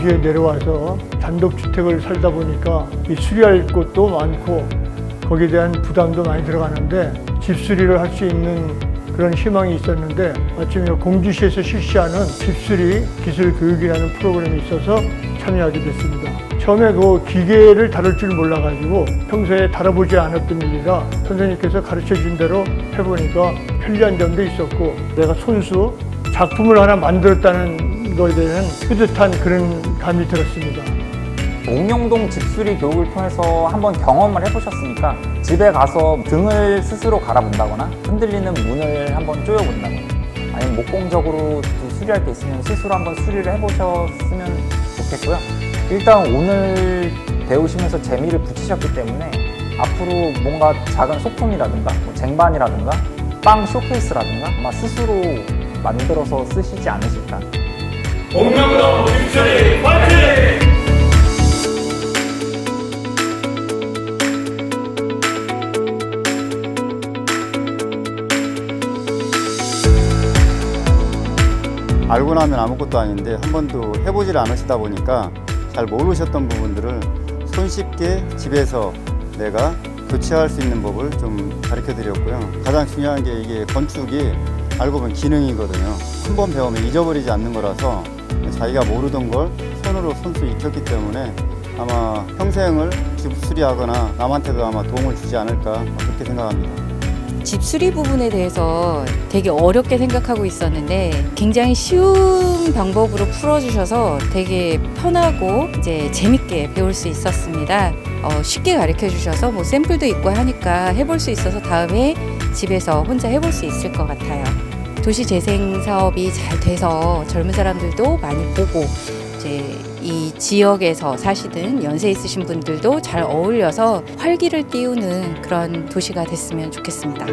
광주에 내려와서 단독주택을 살다 보니까 이 수리할 곳도 많고 거기에 대한 부담도 많이 들어가는데 집수리를 할 수 있는 그런 희망이 있었는데 마침 공주시에서 실시하는 집수리 기술 교육이라는 프로그램이 있어서 참여하게 됐습니다. 처음에 그 기계를 다룰 줄 몰라가지고 평소에 다뤄보지 않았던 일이라 선생님께서 가르쳐준 대로 해보니까 편리한 점도 있었고 내가 손수 작품을 하나 만들었다는 것에 대한 뿌듯한 그런 감이 들었습니다. 옥룡동 집수리 교육을 통해서 한번 경험을 해보셨으니까 집에 가서 등을 스스로 갈아본다거나 흔들리는 문을 한번 조여본다거나 아니면 목공적으로 수리할 게 있으면 스스로 한번 수리를 해보셨으면 좋겠고요. 일단 오늘 배우시면서 재미를 붙이셨기 때문에 앞으로 뭔가 작은 소품이라든가 쟁반이라든가 빵 쇼케이스라든가 아마 스스로 만들어서 쓰시지 않으실까. 옥룡동 집수리 화이팅! 알고 나면 아무것도 아닌데 한 번도 해보질 않으시다 보니까 잘 모르셨던 부분들을 손쉽게 집에서 내가 교체할 수 있는 법을 좀 가르쳐 드렸고요. 가장 중요한 게 이게 건축이 알고 보면 기능이거든요. 한 번 배우면 잊어버리지 않는 거라서 자기가 모르던 걸 손으로 손수 익혔기 때문에 아마 평생을 집수리하거나 남한테도 아마 도움을 주지 않을까 그렇게 생각합니다. 집수리 부분에 대해서 되게 어렵게 생각하고 있었는데 굉장히 쉬운 방법으로 풀어주셔서 되게 편하고 이제 재밌게 배울 수 있었습니다. 쉽게 가르쳐 주셔서 뭐 샘플도 있고 하니까 해볼 수 있어서 다음에 집에서 혼자 해볼 수 있을 것 같아요. 도시재생 사업이 잘 돼서 젊은 사람들도 많이 보고 이제 이 지역에서 사시는 연세 있으신 분들도 잘 어울려서 활기를 띄우는 그런 도시가 됐으면 좋겠습니다.